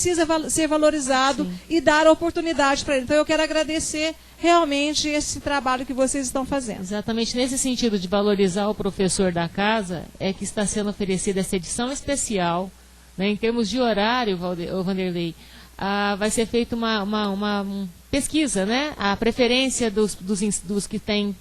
precisa ser valorizado e dar oportunidade para ele. Então, eu quero agradecer realmente esse trabalho que vocês estão fazendo. Exatamente nesse sentido de valorizar o professor da casa, é que está sendo oferecida essa edição especial, né, em termos de horário, Vanderlei. Vai ser feita uma pesquisa, né? A preferência dos que têm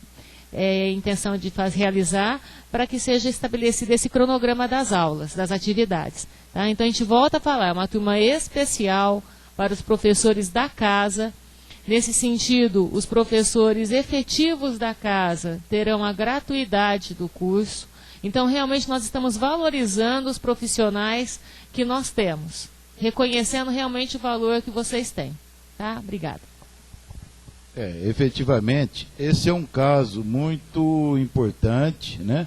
intenção de realizar, para que seja estabelecido esse cronograma das aulas, das atividades. Tá? Então, a gente volta a falar, é uma turma especial para os professores da casa. Nesse sentido, os professores efetivos da casa terão a gratuidade do curso. Então, realmente, nós estamos valorizando os profissionais que nós temos, reconhecendo realmente o valor que vocês têm. Tá? Obrigada. Efetivamente, esse é um caso muito importante, né?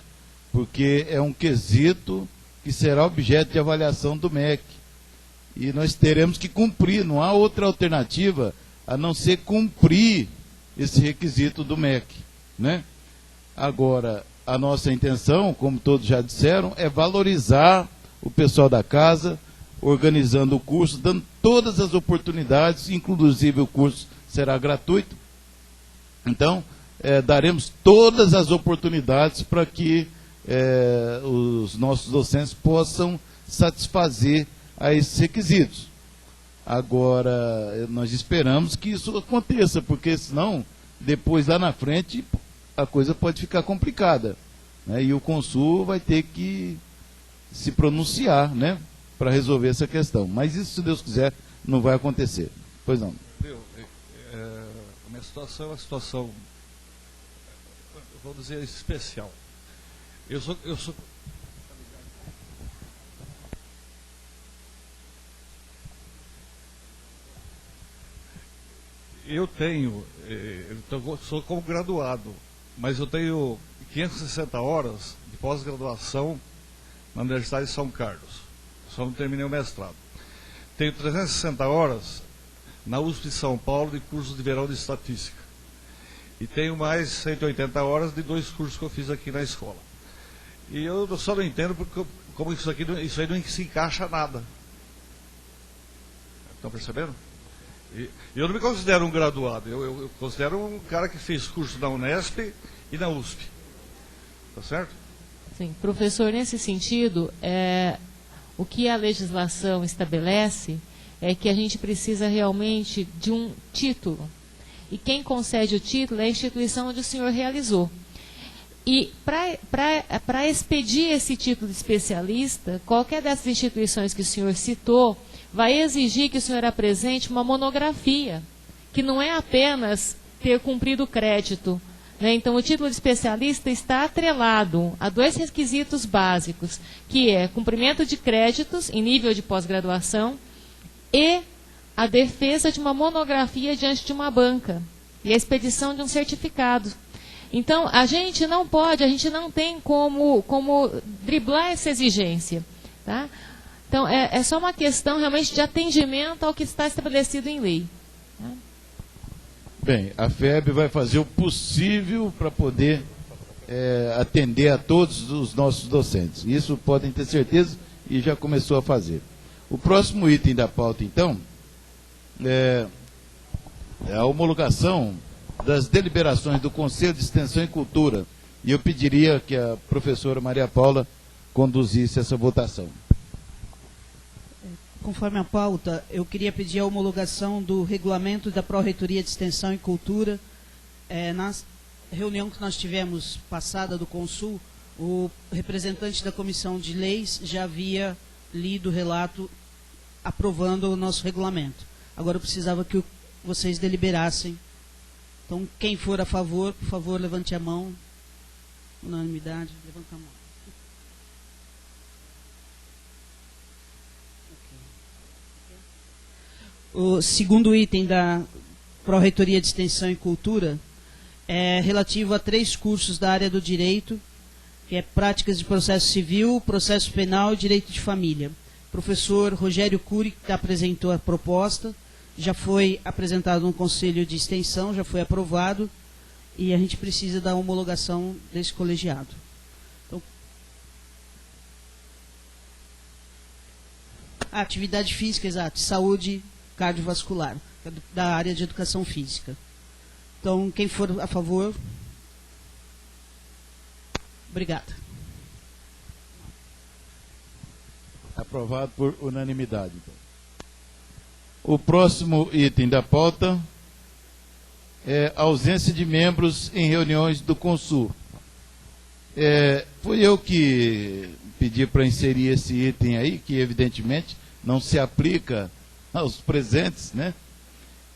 Porque é um quesito que será objeto de avaliação do MEC. E nós teremos que cumprir, não há outra alternativa a não ser cumprir esse requisito do MEC, né? Agora, a nossa intenção, como todos já disseram, é valorizar o pessoal da casa, organizando o curso, dando todas as oportunidades, inclusive o curso será gratuito. Então, daremos todas as oportunidades para que os nossos docentes possam satisfazer a esses requisitos. Agora, nós esperamos que isso aconteça, porque senão, depois lá na frente, a coisa pode ficar complicada, né? E o Consul vai ter que se pronunciar, né, para resolver essa questão. Mas isso, se Deus quiser, não vai acontecer. Pois não. A minha situação é uma situação, vamos dizer, especial. Sou como graduado, mas eu tenho 560 horas de pós-graduação na Universidade de São Carlos. Só não terminei o mestrado. Tenho 360 horas na USP de São Paulo de cursos de verão de estatística. E tenho mais 180 horas de 2 cursos que eu fiz aqui na escola. E eu só não entendo porque, como isso aí não se encaixa nada. Estão percebendo? E eu não me considero um graduado, eu considero um cara que fez curso na Unesp e na USP. Tá certo? Sim, professor, nesse sentido, o que a legislação estabelece é que a gente precisa realmente de um título. E quem concede o título é a instituição onde o senhor realizou. E para expedir esse título de especialista, qualquer dessas instituições que o senhor citou vai exigir que o senhor apresente uma monografia, que não é apenas ter cumprido o crédito, né? Então, o título de especialista está atrelado a 2 requisitos básicos, que é cumprimento de créditos em nível de pós-graduação e a defesa de uma monografia diante de uma banca e a expedição de um certificado. Então, a gente não tem como driblar essa exigência. Tá? Então, é só uma questão realmente de atendimento ao que está estabelecido em lei. Tá? Bem, a FEB vai fazer o possível para poder atender a todos os nossos docentes. Isso podem ter certeza e já começou a fazer. O próximo item da pauta, então, é a homologação das deliberações do Conselho de Extensão e Cultura. E eu pediria que a professora Maria Paula conduzisse essa votação. Conforme a pauta, eu queria pedir a homologação do regulamento da Pró-Reitoria de Extensão e Cultura. Na reunião que nós tivemos passada do Consul, o representante da Comissão de Leis já havia lido o relato aprovando o nosso regulamento. Agora eu precisava que vocês deliberassem. Então, quem for a favor, por favor, levante a mão. Unanimidade, levanta a mão. O segundo item da Pró-Reitoria de Extensão e Cultura é relativo a 3 cursos da área do direito, que é Práticas de Processo Civil, Processo Penal e Direito de Família. O professor Rogério Cury apresentou a proposta, já foi apresentado no Conselho de Extensão, já foi aprovado, e a gente precisa da homologação desse colegiado. Então, Atividade física, exato. Saúde cardiovascular, da área de educação física. Então, quem for a favor... Obrigada. Aprovado por unanimidade. O próximo item da pauta é ausência de membros em reuniões do Consul. Fui eu que pedi para inserir esse item aí, que evidentemente não se aplica aos presentes, né?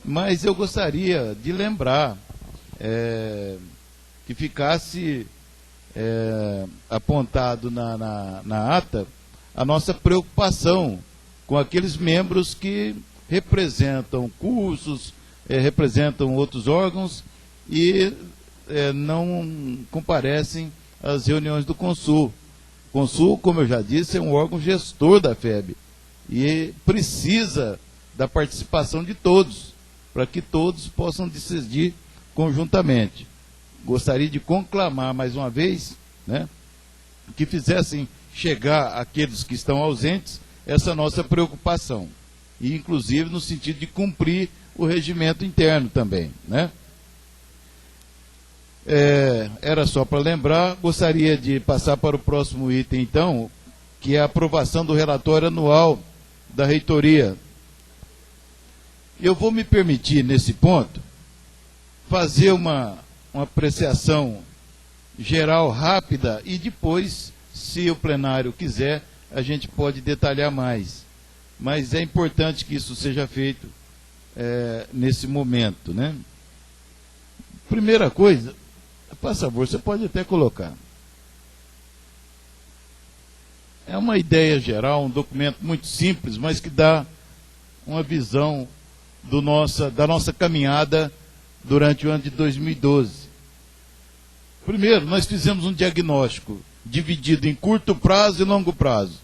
Mas eu gostaria de lembrar que ficasse apontado na ata a nossa preocupação com aqueles membros que representam cursos, representam outros órgãos e não comparecem às reuniões do Consul. O Consul, como eu já disse, é um órgão gestor da FEB e precisa da participação de todos, para que todos possam decidir conjuntamente. Gostaria de conclamar mais uma vez, né, que fizessem chegar àqueles que estão ausentes essa nossa preocupação, e inclusive no sentido de cumprir o regimento interno também, né? Era só para lembrar. Gostaria de passar para o próximo item, então, que é a aprovação do relatório anual da reitoria. Eu vou me permitir, nesse ponto, fazer uma apreciação geral rápida e depois, se o plenário quiser, a gente pode detalhar mais. Mas é importante que isso seja feito nesse momento, né? Primeira coisa, por favor, você pode até colocar. É uma ideia geral, um documento muito simples, mas que dá uma visão da nossa caminhada durante o ano de 2012. Primeiro, nós fizemos um diagnóstico dividido em curto prazo e longo prazo.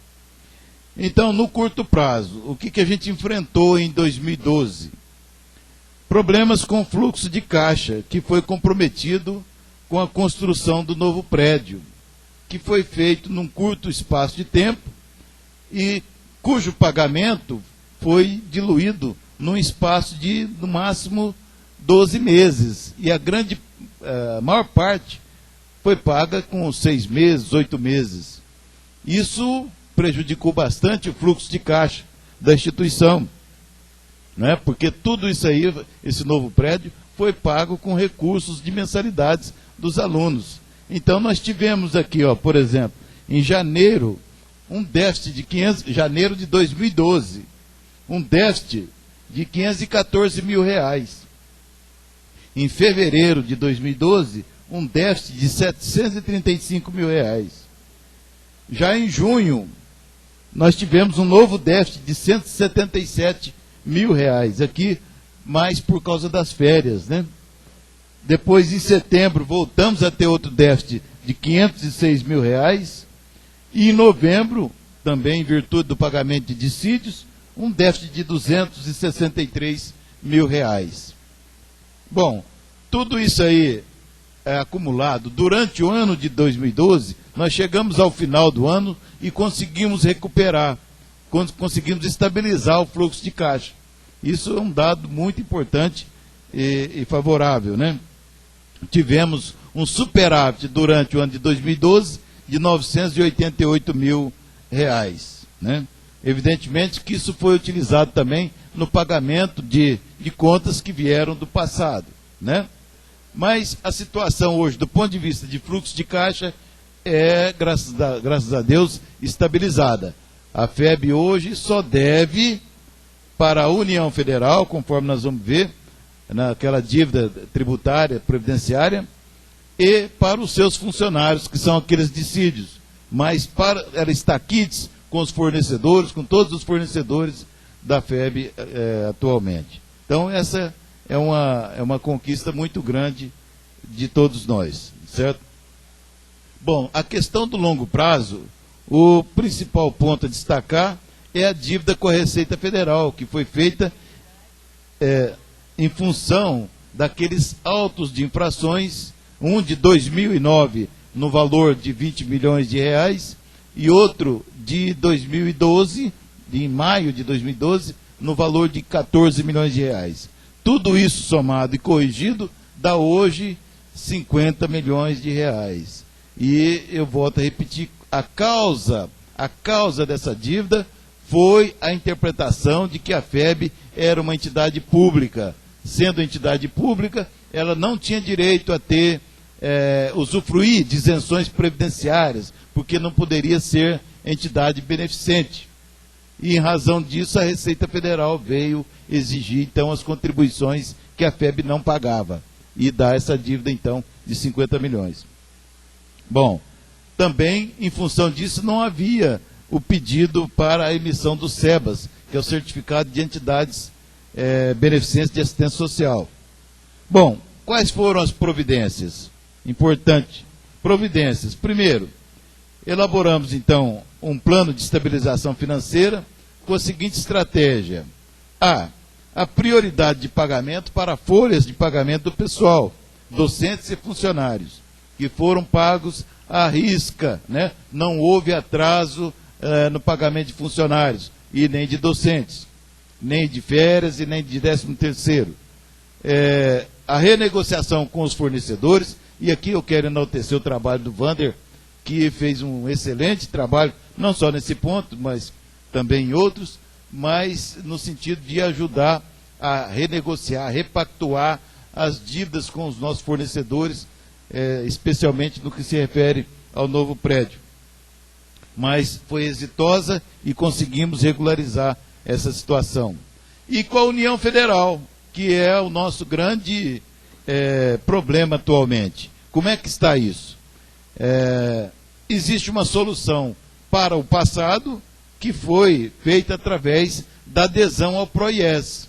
Então, no curto prazo, o que a gente enfrentou em 2012? Problemas com fluxo de caixa, que foi comprometido com a construção do novo prédio, que foi feito num curto espaço de tempo e cujo pagamento foi diluído num espaço de, no máximo, 12 meses. E a maior parte foi paga com 6 meses, 8 meses. Isso prejudicou bastante o fluxo de caixa da instituição, né? Porque tudo isso aí, esse novo prédio, foi pago com recursos de mensalidades dos alunos. Então nós tivemos aqui, por exemplo, em janeiro, um déficit de janeiro de 2012, um déficit de R$514 mil. Em fevereiro de 2012, um déficit de R$735 mil. Já em junho, nós tivemos um novo déficit de R$177 mil, aqui, mais por causa das férias, né? Depois, em setembro, voltamos a ter outro déficit de R$506 mil. E em novembro, também em virtude do pagamento de dissídios, um déficit de R$263 mil. Bom, tudo isso aí acumulado durante o ano de 2012, nós chegamos ao final do ano e conseguimos recuperar, conseguimos estabilizar o fluxo de caixa. Isso é um dado muito importante e favorável, né? Tivemos um superávit durante o ano de 2012 de R$988 mil, né? Evidentemente que isso foi utilizado também no pagamento de contas que vieram do passado, né? Mas a situação hoje, do ponto de vista de fluxo de caixa, é, graças a Deus, estabilizada. A FEB hoje só deve para a União Federal, conforme nós vamos ver, naquela dívida tributária, previdenciária, e para os seus funcionários, que são aqueles dissídios. Mas ela está quites com os fornecedores, com todos os fornecedores da FEB atualmente. Então, essa é uma conquista muito grande de todos nós, certo? Bom, a questão do longo prazo, o principal ponto a destacar é a dívida com a Receita Federal, que foi feita em função daqueles autos de infrações, um de 2009 no valor de R$20 milhões e outro de 2012 em maio de 2012, no valor de 14 milhões de reais. Tudo isso somado e corrigido dá hoje 50 milhões de reais. E eu volto a repetir, a causa dessa dívida foi a interpretação de que a FEB era uma entidade pública. Sendo entidade pública, ela não tinha direito a ter, usufruir de isenções previdenciárias, porque não poderia ser entidade beneficente. E em razão disso, a Receita Federal veio exigir, então, as contribuições que a FEB não pagava. E dá essa dívida, então, de 50 milhões. Bom, também, em função disso, não havia o pedido para a emissão do SEBAS, que é o Certificado de Entidades Beneficentes de Assistência Social. Bom, quais foram as providências? Importante. Providências. Primeiro, elaboramos, então, um plano de estabilização financeira com a seguinte estratégia. A prioridade de pagamento para folhas de pagamento do pessoal, docentes e funcionários, que foram pagos à risca, né? Não houve atraso no pagamento de funcionários e nem de docentes, nem de férias e nem de 13º. A renegociação com os fornecedores, e aqui eu quero enaltecer o trabalho do Wander, que fez um excelente trabalho, não só nesse ponto, mas também em outros, mas no sentido de ajudar a renegociar, a repactuar as dívidas com os nossos fornecedores, especialmente no que se refere ao novo prédio. Mas foi exitosa e conseguimos regularizar essa situação. E com a União Federal, que é o nosso grande problema atualmente. Como é que está isso? Existe uma solução para o passado que foi feita através da adesão ao PROIES.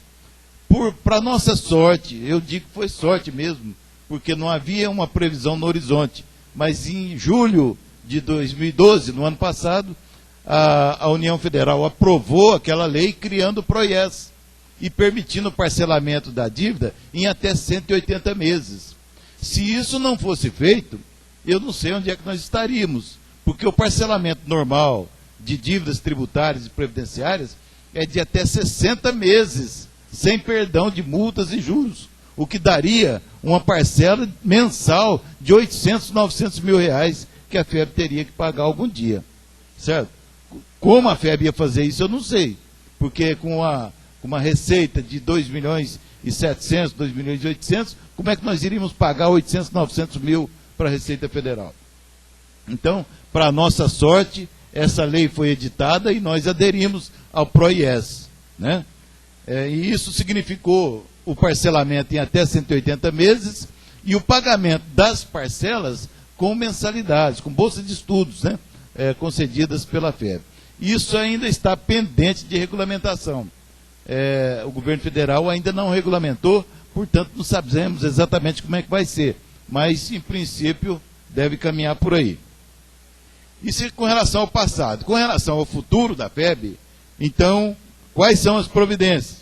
Para nossa sorte, eu digo que foi sorte mesmo, porque não havia uma previsão no horizonte, mas em julho de 2012, no ano passado, a União Federal aprovou aquela lei criando o PROIES e permitindo o parcelamento da dívida em até 180 meses. Se isso não fosse feito, eu não sei onde é que nós estaríamos, porque o parcelamento normal de dívidas tributárias e previdenciárias é de até 60 meses, sem perdão de multas e juros, o que daria uma parcela mensal de 800, 900 mil reais que a FEB teria que pagar algum dia, certo? Como a FEB ia fazer isso, eu não sei, porque com uma receita de 2 milhões e 700, 2 milhões e 800, como é que nós iríamos pagar 800, 900 mil para a Receita Federal? Então, para nossa sorte, essa lei foi editada e nós aderimos ao PROIES, né? E isso significou o parcelamento em até 180 meses e o pagamento das parcelas com mensalidades, com bolsas de estudos, né? Concedidas pela FEB. Isso ainda está pendente de regulamentação. O governo federal ainda não regulamentou, portanto não sabemos exatamente como é que vai ser, mas em princípio deve caminhar por aí. Isso com relação ao passado. Com relação ao futuro da FEB, então, quais são as providências?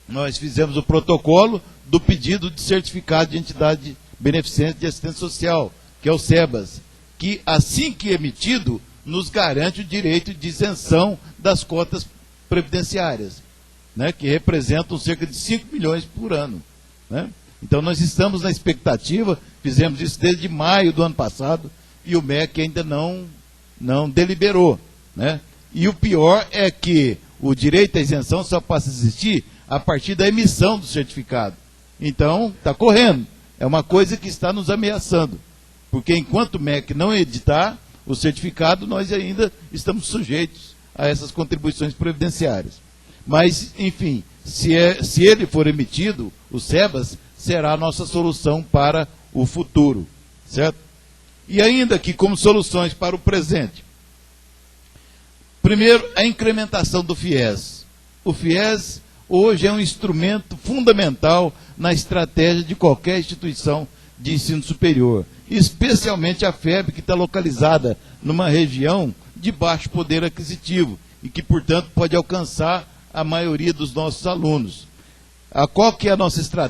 Nós fizemos o protocolo do pedido de certificado de entidade beneficente de assistência social, que é o SEBAS, que assim que emitido, nos garante o direito de isenção das cotas previdenciárias, né, que representam cerca de 5 milhões por ano, né? Então nós estamos na expectativa, fizemos isso desde maio do ano passado, e o MEC ainda não deliberou, né? E o pior é que o direito à isenção só passa a existir a partir da emissão do certificado. Então, está correndo. É uma coisa que está nos ameaçando. Porque enquanto o MEC não editar o certificado, nós ainda estamos sujeitos a essas contribuições previdenciárias. Mas, enfim, se ele for emitido, o SEBAS, será a nossa solução para o futuro, certo? E ainda que como soluções para o presente. Primeiro, a incrementação do FIES. O FIES hoje é um instrumento fundamental na estratégia de qualquer instituição de ensino superior, especialmente a FEB, que está localizada numa região de baixo poder aquisitivo e que, portanto, pode alcançar a maioria dos nossos alunos. Qual que é a nossa estratégia?